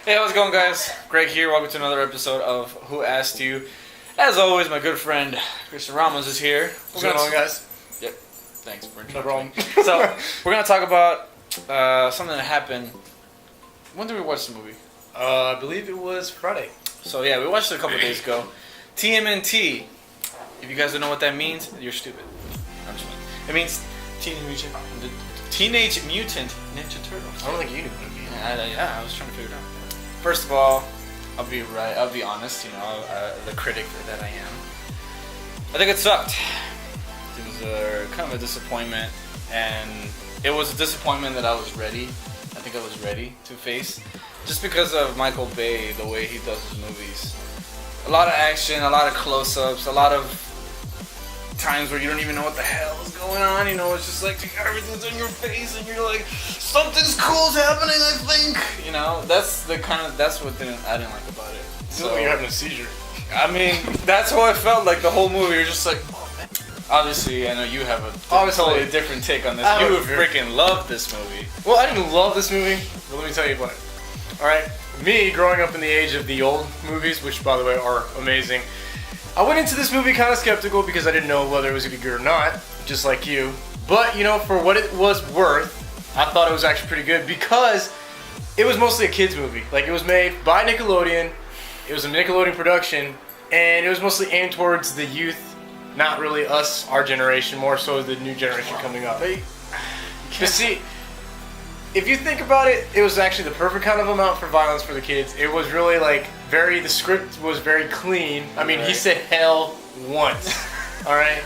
Hey, how's it going, guys? Greg here. Welcome to another episode of Who Asked You. As always, my good friend Christian Ramos is here. What's going on, guys? Yep. Thanks for No problem. So, we're going to talk about something that happened. When did we watch the movie? I believe it was Friday. So, yeah, we watched it a couple days ago. TMNT. If you guys don't know what that means, you're stupid. I'm just kidding. It means Teenage Mutant Ninja Turtles. I don't think you knew what it meant. Yeah, I was trying to figure it out. First of all, I'll be honest, the critic that I am. I think it sucked. It was kind of a disappointment, and it was a disappointment that I was ready. I think I was ready to face, just because of Michael Bay, the way he does his movies. A lot of action, a lot of close-ups, a lot of times where you don't even know what the hell is going on. It's just like everything's in your face, and you're like, something's cool's happening. I think. That's what I didn't like about it. So you're having a seizure. I mean, that's how I felt like the whole movie. You're just like, oh man. Obviously, I know you have a totally different take on this. You freaking love this movie. Well, I didn't love this movie, but let me tell you about it. Alright, me growing up in the age of the old movies, which by the way are amazing, I went into this movie kind of skeptical because I didn't know whether it was going to be good or not, just like you. But, for what it was worth, I thought it was actually pretty good because it was mostly a kids movie. Like, it was made by Nickelodeon, it was a Nickelodeon production, and it was mostly aimed towards the youth, not really us, our generation, more so the new generation coming up. But see, if you think about it, it was actually the perfect kind of amount for violence for the kids. It was really the script was very clean. I mean, He said hell once. Alright?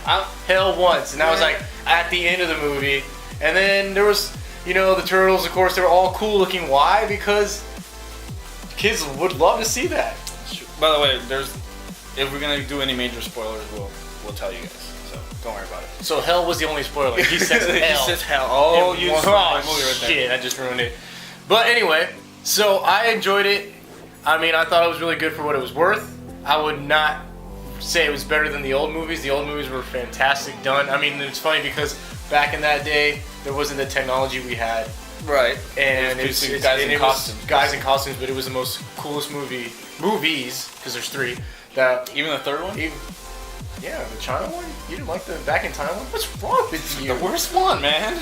Hell once. And that was at the end of the movie. And then there was, the turtles, of course, they were all cool looking. Why? Because kids would love to see that. By the way, if we're gonna do any major spoilers, we'll tell you guys. So don't worry about it. So hell was the only spoiler. He says hell. He says hell. Oh, you just ruined the movie right there. Shit, I just ruined it. But anyway, so I enjoyed it. I mean, I thought it was really good for what it was worth. I would not say it was better than the old movies. The old movies were fantastic done. I mean, it's funny because back in that day, there wasn't the technology we had. Right. And it's guys in costumes. Guys in costumes, but it was the most coolest movies, because there's three. Even the third one? Yeah, the China one? You didn't like the Back in Time one? What's wrong with you? The worst one, man.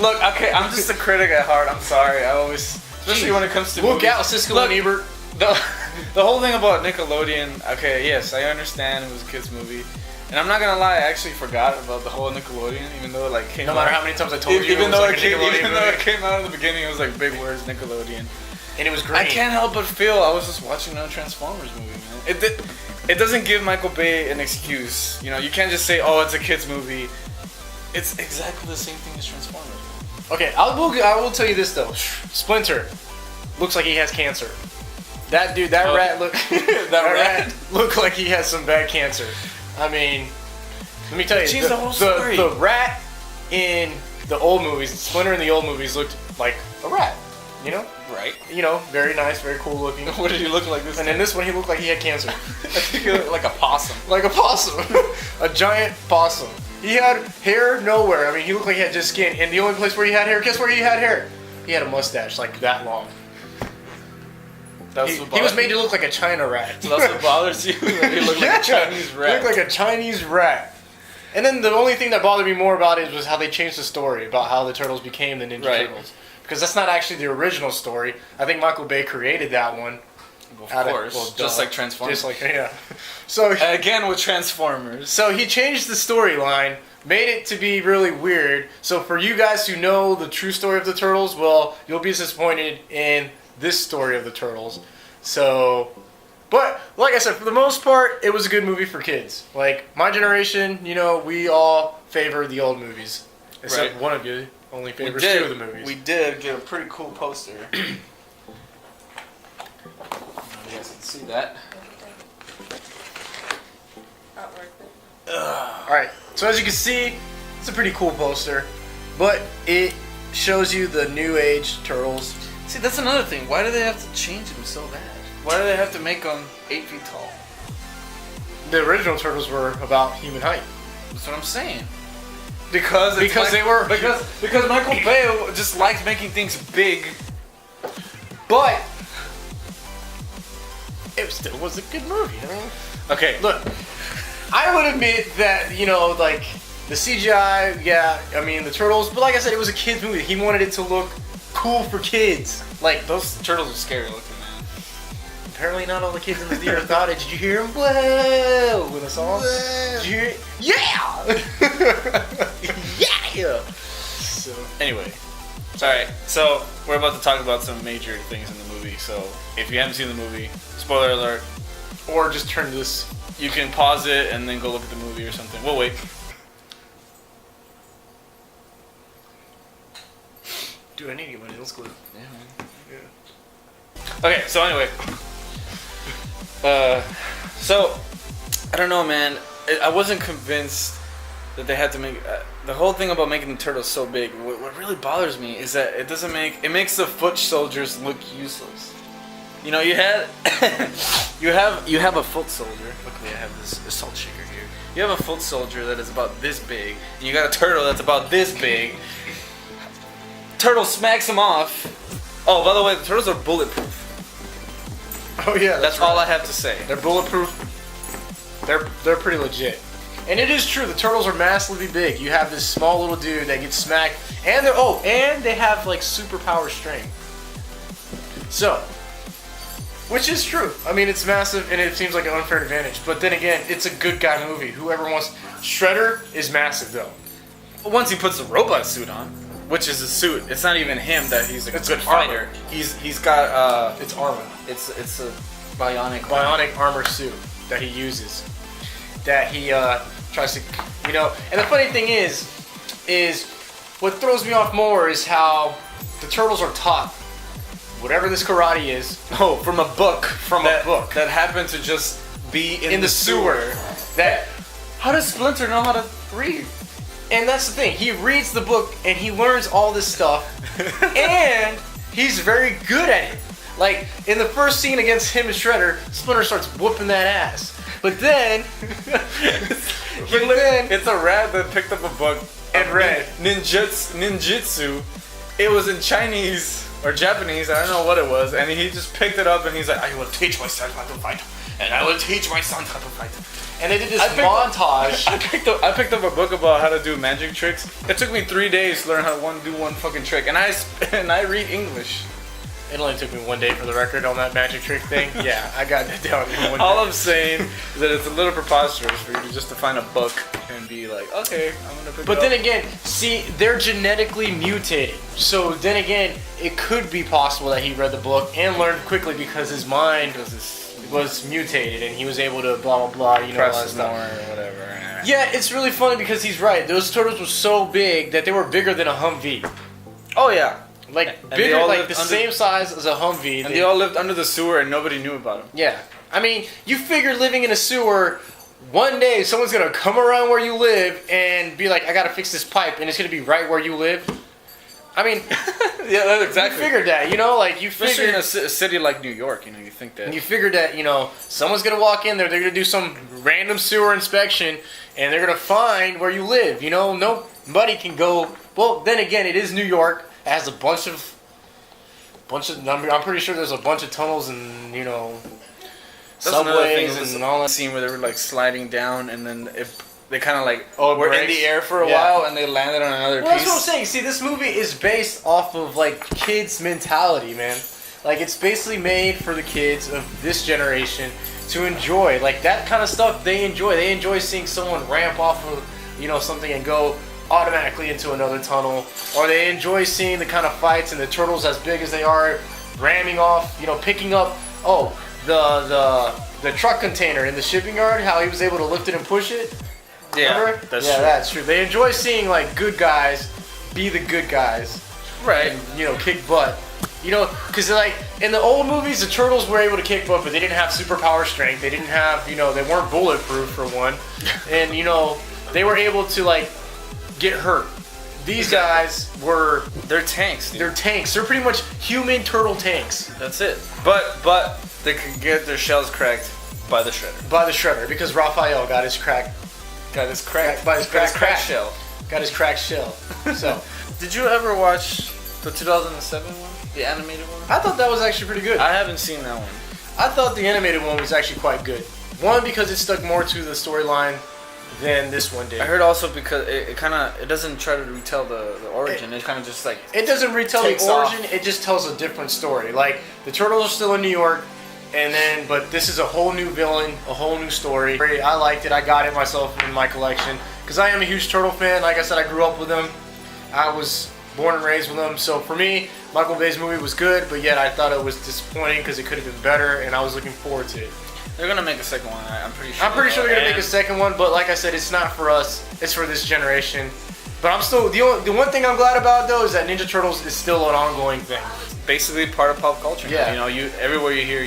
Look, okay, I'm just a critic at heart. I'm sorry. I always, especially when it comes to Look movies. out, Siskel and Ebert. The whole thing about Nickelodeon, okay, yes, I understand it was a kid's movie. And I'm not gonna lie, I actually forgot about the whole Nickelodeon, even though it came out. No matter how many times I told you even it was though like a Nickelodeon movie. Even though it came out in the beginning, it was big words, Nickelodeon. And it was great. I can't help but feel I was just watching a Transformers movie, man. It doesn't give Michael Bay an excuse. You can't just say, oh, it's a kid's movie. It's exactly the same thing as Transformers. Okay, I will tell you this though. Splinter looks like he has cancer. That dude, rat looked like he has some bad cancer. I mean, let me tell you, the whole story. The rat in the old movies, Splinter in the old movies looked like a rat. Right. Very nice, very cool looking. What did he look like this time? And in this one, he looked like he had cancer. I think he looked like a possum. Like a possum. A giant possum. He had hair nowhere. I mean, he looked like he had just skin. And the only place where he had hair, guess where he had hair? He had a mustache that long. He was made to look like a China rat. So that's what bothers you? He looked like a Chinese rat. He looked like a Chinese rat. And then the only thing that bothered me more about it was how they changed the story about how the turtles became the Ninja Turtles. Because that's not actually the original story. I think Michael Bay created that one. Of course. Just like Transformers. So again with Transformers. So he changed the storyline, made it to be really weird. So for you guys who know the true story of the Turtles, well, you'll be disappointed in this story of the Turtles. So, but like I said, for the most part, it was a good movie for kids. My generation, we all favor the old movies. Except one of you only favors two of the movies. We did get a pretty cool poster. You guys can see that. Alright, so as you can see, it's a pretty cool poster. But it shows you the new age Turtles. See, that's another thing. Why do they have to change them so bad? Why do they have to make them 8 feet tall? The original Turtles were about human height. That's what I'm saying. Because Michael Bay just likes making things big. But it still was a good movie. I mean, Okay, look, I would admit that, like, the CGI, yeah, I mean, the turtles, but like I said, it was a kid's movie. He wanted it to look cool for kids. Like, those turtles are scary looking, man. apparently not all the kids in the theater thought it. Did you hear him? Whoa! With a song? Did you hear it? Yeah! Yeah! So, Anyway, alright, so we're about to talk about some major things in the movie, so if you haven't seen the movie, spoiler alert, or just turn this. you can pause it and then go look at the movie or something. We'll wait. Dude, I need to get my nails glued. Yeah, man. Yeah. Okay, so anyway. So, I don't know, man. I wasn't convinced that they had to make... the whole thing about making the turtles so big, what really bothers me is that it makes the foot soldiers look useless. You know, you have a foot soldier. Luckily, I have this salt shaker here. You have a foot soldier that is about this big, and you got a turtle that's about this big. Turtle smacks him off. Oh, by the way, the turtles are bulletproof. Oh yeah, That's all I have to say. They're bulletproof. They're pretty legit. And it is true, the turtles are massively big. You have this small little dude that gets smacked, and they have like superpower strength. So, which is true. I mean, it's massive, and it seems like an unfair advantage. But then again, it's a good guy movie. Whoever wants... Shredder is massive, though. Once he puts the robot suit on, which is a suit, it's not even him that he's a good fighter. He's got It's armor. it's a bionic Armor suit that he uses. That he tries to... And the funny thing is what throws me off more is how the turtles are taught whatever this karate is. Oh, from a book. A book. That happened to just be in the sewer. That... How does Splinter know how to read? And that's the thing. He reads the book and he learns all this stuff, and he's very good at it. Like in the first scene against him and Shredder, Splinter starts whooping that ass. But then, it's a rat that picked up a book and read ninjutsu. It was in Chinese or Japanese, I don't know what it was, and he just picked it up and he's like, "I will teach my son how to fight, and I will teach my son how to fight." And they did this montage. I picked up a book about how to do magic tricks. It took me 3 days to learn how to do one fucking trick, and I read English. It only took me 1 day for the record on that magic trick thing. Yeah, I got that down in 1 day. All I'm saying is that it's a little preposterous for you to just to find a book and be like, okay, I'm gonna pick it up. But then again, see, they're genetically mutated. So then again, it could be possible that he read the book and learned quickly because his mind was mutated and he was able to blah blah blah, all that stuff. More or whatever. Yeah, it's really funny because he's right. Those turtles were so big that they were bigger than a Humvee. Oh yeah. Like And bigger, like the same size as a Humvee. And they all lived under the sewer and nobody knew about them. Yeah. I mean, you figure living in a sewer, one day someone's gonna come around where you live and be like, I gotta fix this pipe, and it's gonna be right where you live. I mean, yeah, that's exactly. You figured that, like you especially figured in a city like New York, you think that. You figured that, someone's gonna walk in there, they're gonna do some random sewer inspection, and they're gonna find where you live. Nobody can go. Well, then again, it is New York. It has a bunch of. I'm pretty sure there's a bunch of tunnels and subways and all that. Scene where they were like sliding down, and then they kind of like were in the air for a while, and they landed on another piece. That's what I'm saying. See, this movie is based off of like kids' mentality, man. Like it's basically made for the kids of this generation to enjoy. Like that kind of stuff they enjoy. They enjoy seeing someone ramp off of something and go automatically into another tunnel, or they enjoy seeing the kind of fights and the turtles as big as they are ramming off, picking up the truck container in the shipping yard, how he was able to lift it and push it. Yeah, remember? that's true. That's true. They enjoy seeing like good guys be the good guys, right? And kick butt. Because like in the old movies, the turtles were able to kick butt, but they didn't have superpower strength. They didn't have, they weren't bulletproof for one, and they were able to like get hurt. These guys they're tanks. They're tanks. They're pretty much human turtle tanks. That's it. But they could get their shells cracked by the shredder. Because Raphael got his cracked shell. Got his cracked shell. So, did you ever watch the 2007 one, the animated one? I thought that was actually pretty good. I haven't seen that one. I thought the animated one was actually quite good. One, because it stuck more to the storyline than this one did. I heard also because it doesn't try to retell the origin. It kind of just like it doesn't retell the takes origin. off. It just tells a different story. Like the turtles are still in New York, but this is a whole new villain, a whole new story. I liked it. I got it myself in my collection because I am a huge turtle fan. Like I said, I grew up with them. I was born and raised with them. So for me, Michael Bay's movie was good, but yet I thought it was disappointing because it could have been better, and I was looking forward to it. They're gonna make a second one. I'm pretty sure. I'm pretty sure they're gonna make a second one, but like I said, it's not for us. It's for this generation. But I'm still the one thing I'm glad about though is that Ninja Turtles is still an ongoing thing. Basically part of pop culture. Yeah. Now. You know, everywhere you hear,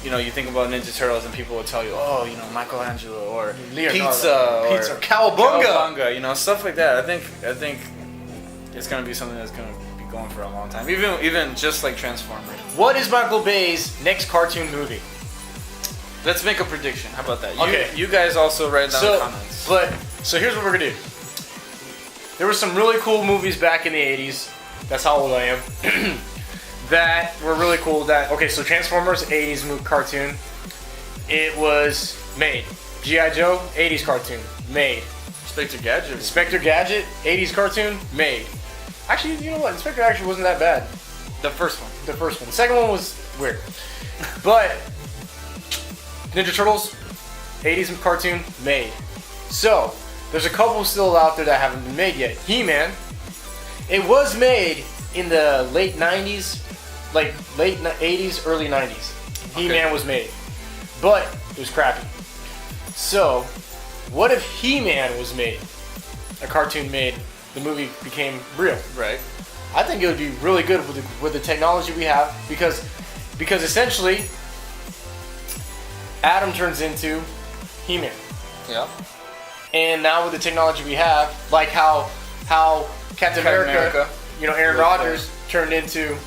you know, you think about Ninja Turtles and people will tell you, oh, you know, Michelangelo or Leonardo, pizza or Cowabunga. Cowabunga, you know, stuff like that. I think it's gonna be something that's gonna be going for a long time. Even just like Transformers. What is Michael Bay's next cartoon movie? Let's make a prediction. How about that? Okay. You guys also write down the comments. So here's what we're gonna do. There were some really cool movies back in the 80s. That's how old I am. That were really cool. So Transformers, 80s cartoon. It was made. G.I. Joe, 80s cartoon, made. Inspector Gadget, 80s cartoon, made. Actually, you know what? Inspector Gadget wasn't that bad. The first one. The second one was weird. But Ninja Turtles, 80s cartoon, made. So, there's a couple still out there that haven't been made yet. He-Man, it was made in the late 90s, like late 80s, early 90s. He-Man was made. But it was crappy. So, what if He-Man was made? A cartoon made, the movie became real. Right. I think it would be really good with the technology we have because essentially Adam turns into He-Man. Yeah. And now with the technology we have, like how Captain America, you know, Aaron Rodgers turned into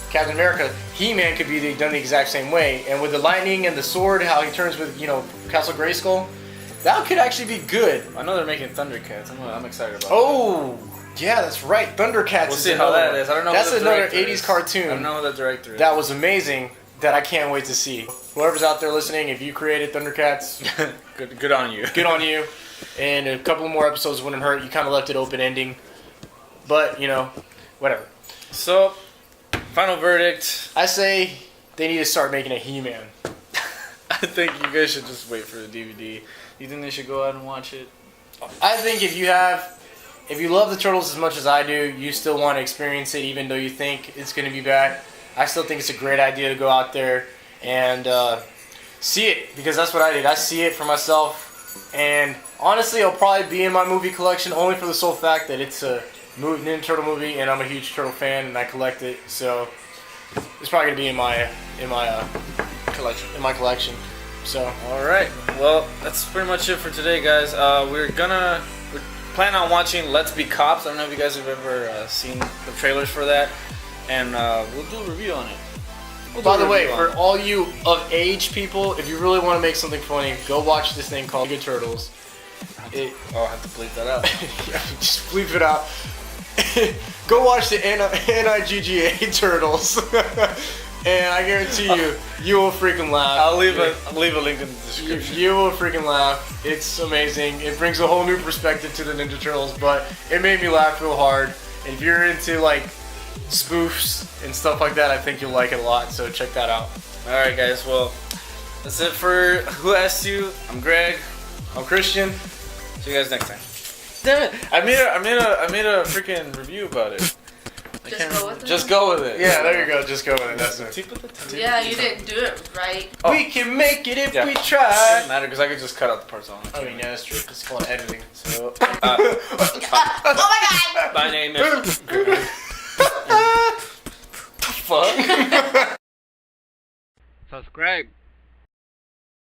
Captain America, He-Man could be done the exact same way. And with the lightning and the sword, how he turns with, you know, Castle Grayskull, that could actually be good. I know they're making Thundercats. I'm excited about Oh, yeah, that's right. Thundercats. We'll see how that is. I don't know. That's who the another director 80s is. cartoon. I don't know who the director is. That was amazing. That I can't wait to see. Whoever's out there listening, if you created Thundercats, good on you. Good on you. And a couple more episodes wouldn't hurt. You kind of left it open ending. But, you know, whatever. So, final verdict. I say they need to start making a He-Man. I think you guys should just wait for the DVD. You think they should go out and watch it? I think if you love the Turtles as much as I do, you still want to experience it even though you think it's going to be bad. I still think it's a great idea to go out there and see it because that's what I did. I see it for myself. And honestly, it'll probably be in my movie collection only for the sole fact that it's a Ninja Turtle movie and I'm a huge Turtle fan and I collect it. So it's probably going to be in my collection. So all right. Well, that's pretty much it for today, guys. We're planning on watching Let's Be Cops. I don't know if you guys have ever seen the trailers for that, and we'll do a review on it. By the way, for all you of age people, if you really want to make something funny, go watch this thing called Good Turtles. I have to bleep that out. Yeah, just bleep it out. Go watch the NIGGA Turtles. And I guarantee you will freaking laugh. I'll leave a link in the description. You will freaking laugh. It's amazing. It brings a whole new perspective to the Ninja Turtles, but it made me laugh real hard. And if you're into like spoofs and stuff like that, I think you'll like it a lot. So check that out. All right, guys. Well, that's it for Who Asked You. I'm Greg. I'm Christian. See you guys next time. Damn it! I made a freaking review about it. Just go with it. Yeah, there you go. Just go with it. That's it. Yeah, you didn't do it right. Oh. We can make it if we It try. doesn't matter because I could just cut out the parts I want. I mean, yeah, that's true. It's called editing. So, Oh my god! my name is. Fuck. Subscribe.